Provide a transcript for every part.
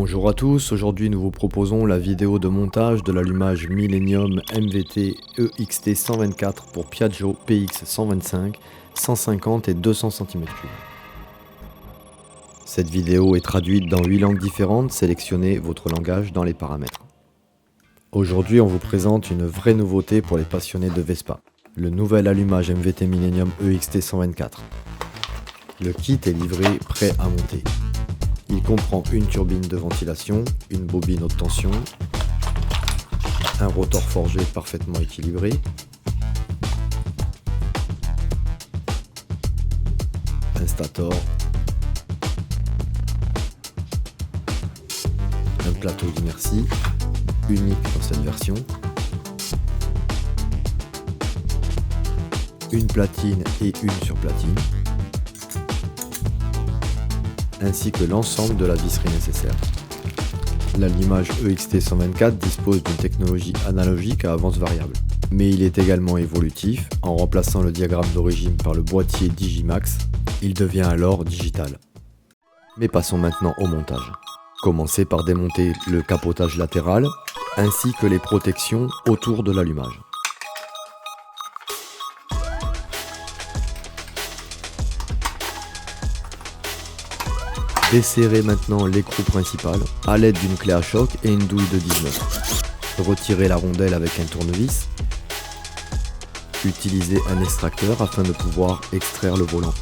Bonjour à tous, aujourd'hui nous vous proposons la vidéo de montage de l'allumage Millennium MVT EXT 124 pour Piaggio PX 125, 150 et 200 cm3. Cette vidéo est traduite dans 8 langues différentes, sélectionnez votre langage dans les paramètres. Aujourd'hui on vous présente une vraie nouveauté pour les passionnés de Vespa, le nouvel allumage MVT Millennium EXT 124. Le kit est livré prêt à monter. Il comprend une turbine de ventilation, une bobine haute tension, un rotor forgé parfaitement équilibré, un stator, un plateau d'inertie, unique dans cette version, une platine et une surplatine, ainsi que l'ensemble de la visserie nécessaire. L'allumage EXT 124 dispose d'une technologie analogique à avance variable, mais il est également évolutif. En remplaçant le diagramme d'origine par le boîtier Digimax, il devient alors digital. Mais passons maintenant au montage. Commencez par démonter le capotage latéral, ainsi que les protections autour de l'allumage. Desserrez maintenant l'écrou principal à l'aide d'une clé à choc et une douille de 19. Retirez la rondelle avec un tournevis. Utilisez un extracteur afin de pouvoir extraire le volant.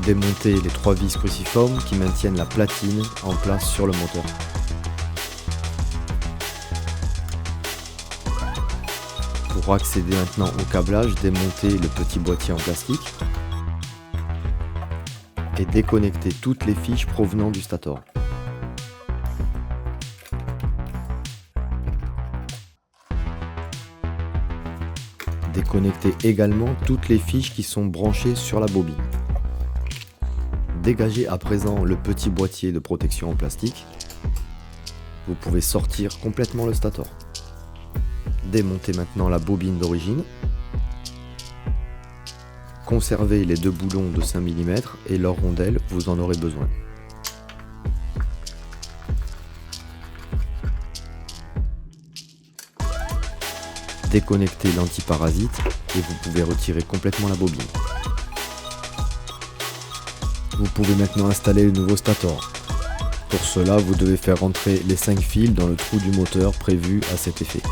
Démontez les 3 vis cruciformes qui maintiennent la platine en place sur le moteur. Pour accéder maintenant au câblage, démontez le petit boîtier en plastique et déconnectez toutes les fiches provenant du stator. Déconnectez également toutes les fiches qui sont branchées sur la bobine. Dégagez à présent le petit boîtier de protection en plastique. Vous pouvez sortir complètement le stator. Démontez maintenant la bobine d'origine. Conservez les 2 boulons de 5 mm et leur rondelle, vous en aurez besoin. Déconnectez l'antiparasite et vous pouvez retirer complètement la bobine. Vous pouvez maintenant installer le nouveau stator. Pour cela, vous devez faire rentrer les 5 fils dans le trou du moteur prévu à cet effet.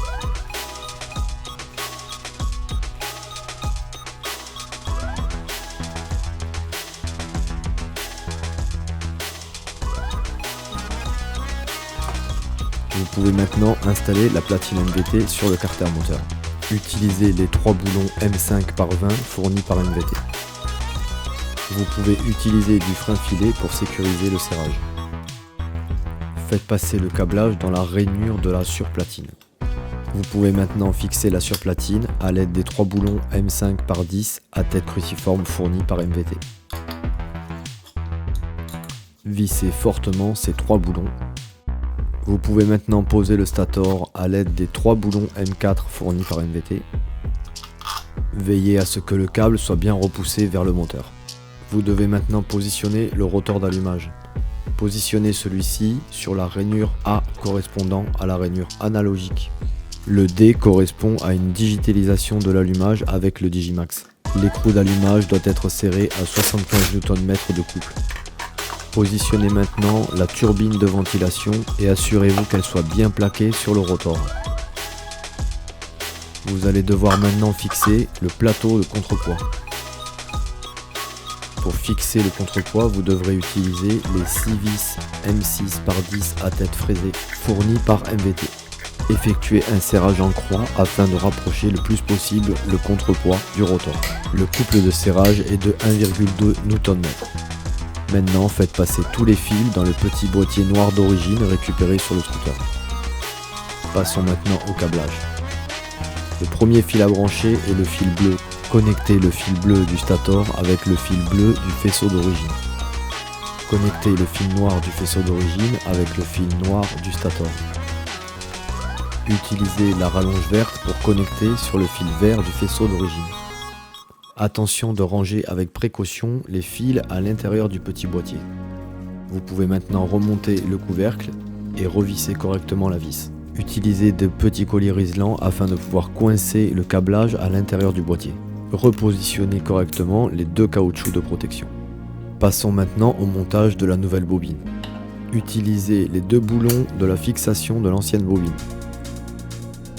Vous pouvez maintenant installer la platine MVT sur le carter moteur. Utilisez les 3 boulons M5 par 20 fournis par MVT. Vous pouvez utiliser du frein filet pour sécuriser le serrage. Faites passer le câblage dans la rainure de la surplatine. Vous pouvez maintenant fixer la surplatine à l'aide des 3 boulons M5 par 10 à tête cruciforme fournis par MVT. Vissez fortement ces 3 boulons. Vous pouvez maintenant poser le stator à l'aide des 3 boulons M4 fournis par MVT. Veillez à ce que le câble soit bien repoussé vers le moteur. Vous devez maintenant positionner le rotor d'allumage. Positionnez celui-ci sur la rainure A correspondant à la rainure analogique. Le D correspond à une digitalisation de l'allumage avec le Digimax. L'écrou d'allumage doit être serré à 75 Nm de couple. Positionnez maintenant la turbine de ventilation et assurez-vous qu'elle soit bien plaquée sur le rotor. Vous allez devoir maintenant fixer le plateau de contrepoids. Pour fixer le contrepoids, vous devrez utiliser les 6 vis M6 par 10 à tête fraisée fournies par MVT. Effectuez un serrage en croix afin de rapprocher le plus possible le contrepoids du rotor. Le couple de serrage est de 1,2 Nm. Maintenant, faites passer tous les fils dans le petit boîtier noir d'origine récupéré sur le scooter. Passons maintenant au câblage. Le premier fil à brancher est le fil bleu. Connectez le fil bleu du stator avec le fil bleu du faisceau d'origine. Connectez le fil noir du faisceau d'origine avec le fil noir du stator. Utilisez la rallonge verte pour connecter sur le fil vert du faisceau d'origine. Attention de ranger avec précaution les fils à l'intérieur du petit boîtier. Vous pouvez maintenant remonter le couvercle et revisser correctement la vis. Utilisez de petits colliers isolants afin de pouvoir coincer le câblage à l'intérieur du boîtier. Repositionnez correctement les deux caoutchoucs de protection. Passons maintenant au montage de la nouvelle bobine. Utilisez les deux boulons de la fixation de l'ancienne bobine.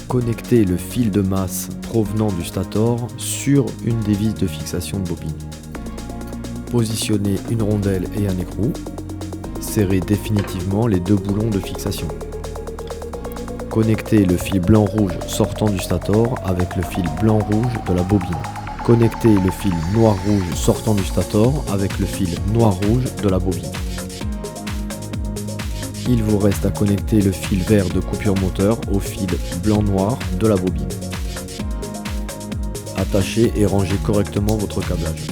Connectez le fil de masse provenant du stator sur une des vis de fixation de bobine. Positionnez une rondelle et un écrou. Serrez définitivement les deux boulons de fixation. Connectez le fil blanc-rouge sortant du stator avec le fil blanc-rouge de la bobine. Connectez le fil noir-rouge sortant du stator avec le fil noir-rouge de la bobine. Il vous reste à connecter le fil vert de coupure moteur au fil blanc-noir de la bobine. Attachez et rangez correctement votre câblage.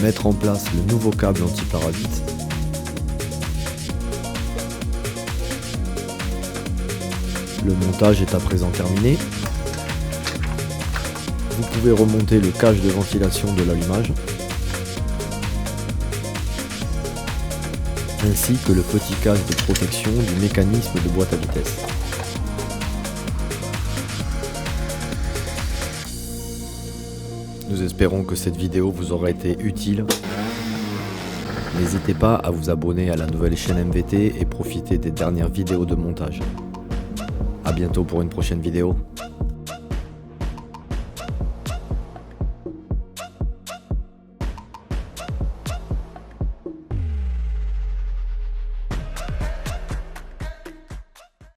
Mettre en place le nouveau câble anti-parasite. Le montage est à présent terminé. Vous pouvez remonter le cache de ventilation de l'allumage, ainsi que le petit cache de protection du mécanisme de boîte à vitesse. Nous espérons que cette vidéo vous aura été utile. N'hésitez pas à vous abonner à la nouvelle chaîne MVT et profiter des dernières vidéos de montage. A bientôt pour une prochaine vidéo.